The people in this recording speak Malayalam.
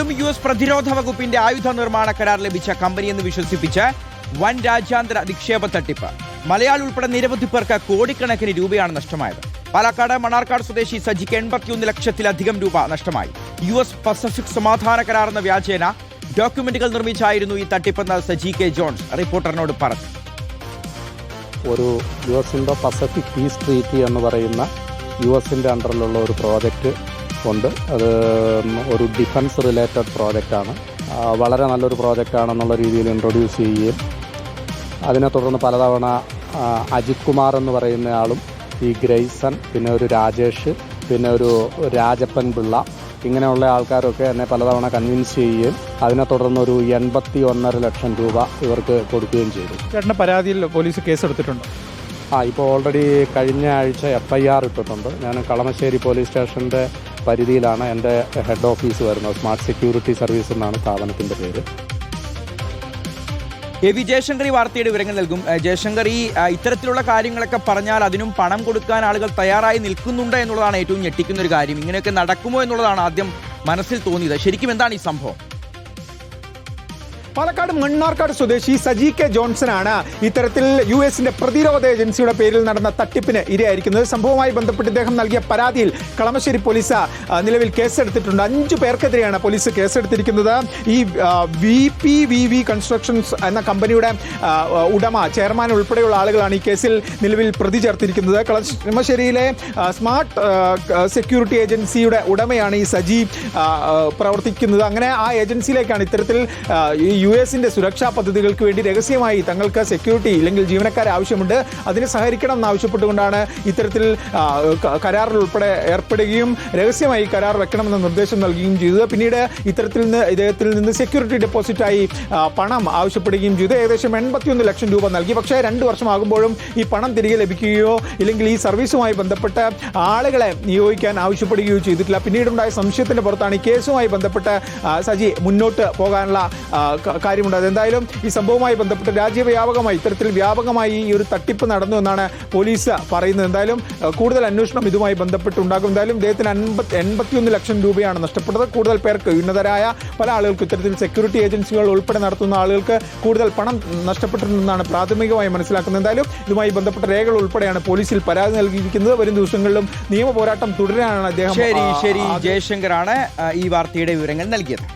വീണ്ടും US പ്രതിരോധ വകുപ്പിന്റെ ആയുധ നിർമ്മാണ കരാർ ലഭിച്ച കമ്പനിയെന്ന് വിശ്വസിപ്പിച്ച് വൻ രാജ്യാന്തര നിക്ഷേപ തട്ടിപ്പ്. മലയാളി ഉൾപ്പെടെ നിരവധി പേർക്ക് കോടിക്കണക്കിന് രൂപയാണ് നഷ്ടമായത്. പാലക്കാട് മണ്ണാർക്കാട് സ്വദേശി സജിക്ക് 81 ലക്ഷത്തിലധികം രൂപ നഷ്ടമായി. US പസഫിക് സമാധാന കരാർ എന്ന വ്യാജേന ഡോക്യുമെന്റുകൾ നിർമ്മിച്ചായിരുന്നു ഈ തട്ടിപ്പെന്ന് സജി കെ ജോൺസ് റിപ്പോർട്ടറിനോട് പറഞ്ഞു. ഒരു US Indo Pacific peace treaty എന്ന് പറയുന്ന US-ൻ്റെ അണ്ടറിലുള്ള ഒരു പ്രോജക്റ്റ് ഉണ്ട്. അത് ഒരു ഡിഫൻസ് റിലേറ്റഡ് പ്രോജക്റ്റാണ്. വളരെ നല്ലൊരു പ്രോജക്റ്റാണെന്നുള്ള രീതിയിൽ ഇൻട്രൊഡ്യൂസ് ചെയ്യുകയും അതിനെ തുടർന്ന് പലതവണ അജിത് കുമാർ എന്ന് പറയുന്ന ആളും ഈ ഗ്രേസൺ, പിന്നെ ഒരു രാജേഷ്, പിന്നെ ഒരു രാജപ്പൻ പിള്ള, ഇങ്ങനെയുള്ള ആൾക്കാരൊക്കെ എന്നെ പലതവണ കൺവിൻസ് ചെയ്യുകയും അതിനെ തുടർന്ന് ഒരു 81.5 ലക്ഷം രൂപ ഇവർക്ക് കൊടുക്കുകയും ചെയ്തു. ചേട്ടൻ്റെ പരാതിയിൽ പോലീസ് കേസെടുത്തിട്ടുണ്ട്? ഇപ്പോൾ ഓൾറെഡി കഴിഞ്ഞ ആഴ്ച FIR ഇട്ടിട്ടുണ്ട്. ഞാൻ കളമശ്ശേരി പോലീസ് സ്റ്റേഷൻ്റെ പരിധിയിലാണ് എൻ്റെ ഹെഡ് ഓഫീസ് വരുന്നത്. സ്മാർട്ട് സെക്യൂരിറ്റി സർവീസ് എന്നാണ് സ്ഥാപനത്തിൻ്റെ പേര്. AV ജയശങ്കർ ഈ വാർത്തയുടെ വിവരങ്ങൾ നൽകും. ജയശങ്കർ, ഈ ഇത്തരത്തിലുള്ള കാര്യങ്ങളൊക്കെ പറഞ്ഞാൽ അതിനും പണം കൊടുക്കാൻ ആളുകൾ തയ്യാറായി നിൽക്കുന്നുണ്ട് എന്നുള്ളതാണ് ഏറ്റവും ഞെട്ടിക്കുന്ന ഒരു കാര്യം. ഇങ്ങനെയൊക്കെ നടക്കുമോ എന്നുള്ളതാണ് ആദ്യം മനസ്സിൽ തോന്നിയത്. ശരിക്കും എന്താണ് ഈ സംഭവം? പാലക്കാട് മണ്ണാർക്കാട് സ്വദേശി സജി കെ ജോൺസനാണ് ഇത്തരത്തിൽ US-ന്റെ പ്രതിരോധ ഏജൻസിയുടെ പേരിൽ നടന്ന തട്ടിപ്പിന് ഇരയായിരിക്കുന്നത്. സംഭവവുമായി ബന്ധപ്പെട്ട് ഇദ്ദേഹം നൽകിയ പരാതിയിൽ കളമശ്ശേരി പോലീസ് നിലവിൽ കേസെടുത്തിട്ടുണ്ട്. 5 പേർക്കെതിരെയാണ് പോലീസ് കേസെടുത്തിരിക്കുന്നത്. ഈ VPVV കൺസ്ട്രക്ഷൻസ് എന്ന കമ്പനിയുടെ ഉടമ, ചെയർമാൻ ഉൾപ്പെടെയുള്ള ആളുകളാണ് ഈ കേസിൽ നിലവിൽ പ്രതി ചേർത്തിരിക്കുന്നത്. കളമശ്ശേരിയിലെ സ്മാർട്ട് സെക്യൂരിറ്റി ഏജൻസിയുടെ ഉടമയാണ് ഈ സജി പ്രവർത്തിക്കുന്നത്. അങ്ങനെ ആ ഏജൻസിയിലേക്കാണ് ഇത്തരത്തിൽ US-ന്റെ സുരക്ഷാ പദ്ധതികൾക്ക് വേണ്ടി രഹസ്യമായി തങ്ങൾക്ക് സെക്യൂരിറ്റി ഇല്ലെങ്കിൽ ജീവനക്കാരെ ആവശ്യമുണ്ട്, അതിന് സഹകരിക്കണം എന്നാവശ്യപ്പെട്ടുകൊണ്ടാണ് ഇത്തരത്തിൽ കരാറിൽ ഉൾപ്പെടെ ഏർപ്പെടുകയും രഹസ്യമായി കരാർ വെക്കണമെന്ന നിർദ്ദേശം നൽകുകയും ചെയ്തത്. പിന്നീട് ഇദ്ദേഹത്തിൽ നിന്ന് സെക്യൂരിറ്റി ഡെപ്പോസിറ്റായി പണം ആവശ്യപ്പെടുകയും ചെയ്തു. ഏകദേശം 81 ലക്ഷം രൂപ നൽകി. പക്ഷേ 2 വർഷമാകുമ്പോഴും ഈ പണം തിരികെ ലഭിക്കുകയോ ഇല്ലെങ്കിൽ ഈ സർവീസുമായി ബന്ധപ്പെട്ട് ആളുകളെ നിയോഗിക്കാൻ ആവശ്യപ്പെടുകയോ ചെയ്തിട്ടില്ല. പിന്നീടുണ്ടായ സംശയത്തിൻ്റെ പുറത്താണ് ഈ കേസുമായി ബന്ധപ്പെട്ട് സജി മുന്നോട്ട് പോകാനുള്ള കാര്യമുണ്ട്. എന്തായാലും ഈ സംഭവവുമായി ബന്ധപ്പെട്ട് രാജ്യവ്യാപകമായി ഇത്തരത്തിൽ വ്യാപകമായി ഈ ഒരു തട്ടിപ്പ് നടന്നു എന്നാണ് പോലീസ് പറയുന്നത്. എന്തായാലും കൂടുതൽ അന്വേഷണം ഇതുമായി ബന്ധപ്പെട്ടുണ്ടാകും. എന്തായാലും ഇദ്ദേഹത്തിന് 81 ലക്ഷം രൂപയാണ് നഷ്ടപ്പെട്ടത്. കൂടുതൽ പേർക്ക്, ഉന്നതരായ പല ആളുകൾക്ക്, ഇത്തരത്തിൽ സെക്യൂരിറ്റി ഏജൻസികൾ ഉൾപ്പെടെ നടത്തുന്ന ആളുകൾക്ക് കൂടുതൽ പണം നഷ്ടപ്പെട്ടിട്ടുണ്ടെന്നാണ് പ്രാഥമികമായി മനസ്സിലാക്കുന്നത്. എന്തായാലും ഇതുമായി ബന്ധപ്പെട്ട രേഖകൾ ഉൾപ്പെടെയാണ് പോലീസിൽ പരാതി നൽകിയിരിക്കുന്നത്. വരും ദിവസങ്ങളിലും നിയമ പോരാട്ടം തുടരാനാണ് അദ്ദേഹം. ശരി, ജയശങ്കറാണ് ഈ വാർത്തയുടെ വിവരങ്ങൾ നൽകിയത്.